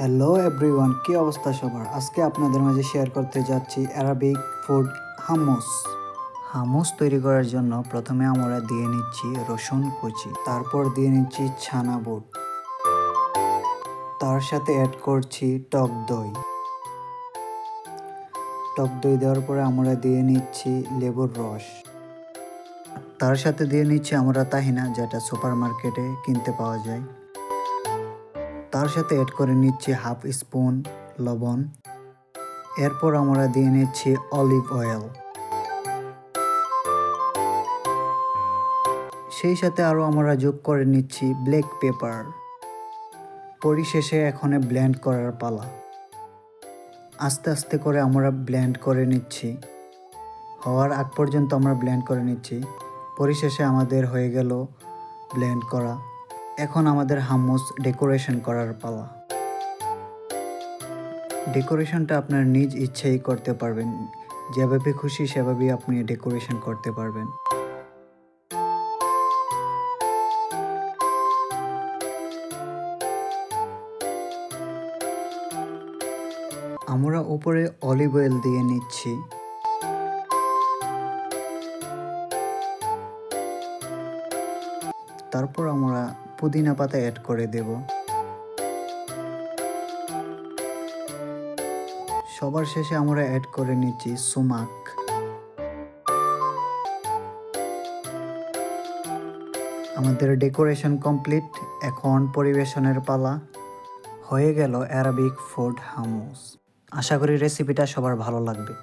Hello everyone, কি অবস্থা সবার? আজকে আপনাদের মাঝে শেয়ার করতে যাচ্ছি অ্যারাবিক ফুড হামুস। হামুস তৈরি করার জন্য প্রথমে আমরা দিয়ে নিচ্ছি রসুন কুচি, তারপর দিয়ে নিচ্ছি ছানা বুট, তার সাথে অ্যাড করছি টক দই। টক দই দেওয়ার পরে আমরা দিয়ে নিচ্ছি লেবুর রস, তার সাথে দিয়ে নিচ্ছি আমরা তাহিনা, যেটা সুপার মার্কেটে কিনতে পাওয়া যায়। তার সাথে অ্যাড করে নিচ্ছি হাফ স্পুন লবণ। এরপর আমরা দিয়ে নিচ্ছি অলিভ অয়েল, সেই সাথে আরও আমরা যোগ করে নিচ্ছি ব্ল্যাক পেপার। পরিশেষে এখন ব্লেন্ড করার পালা। আস্তে আস্তে করে আমরা ব্লেন্ড করে নিচ্ছি, হওয়ার আগ পর্যন্ত আমরা ব্লেন্ড করে নিচ্ছি। পরিশেষে আমাদের হয়ে গেল ব্লেন্ড করা। এখন আমাদের হামুস ডেকোরেশন করার পালা। ডেকোরেশনটা আপনার নিজ ইচ্ছেই করতে পারবেন, যেভাবে খুশি সেভাবেই আপনি ডেকোরেশন করতে পারবেন। আমরা উপরে অলিভ অয়েল দিয়ে নিচ্ছি। তারপর আমরা পুদিনা পাতা অ্যাড করে দেব। সবার শেষে আমরা অ্যাড করে নিচ্ছি সুমাক। আমাদের ডেকোরেশন কমপ্লিট, এখন পরিবেশনের পালা। হয়ে গেল অ্যারাবিক ফুড হামুস। আশা করি রেসিপিটা সবার ভালো লাগবে।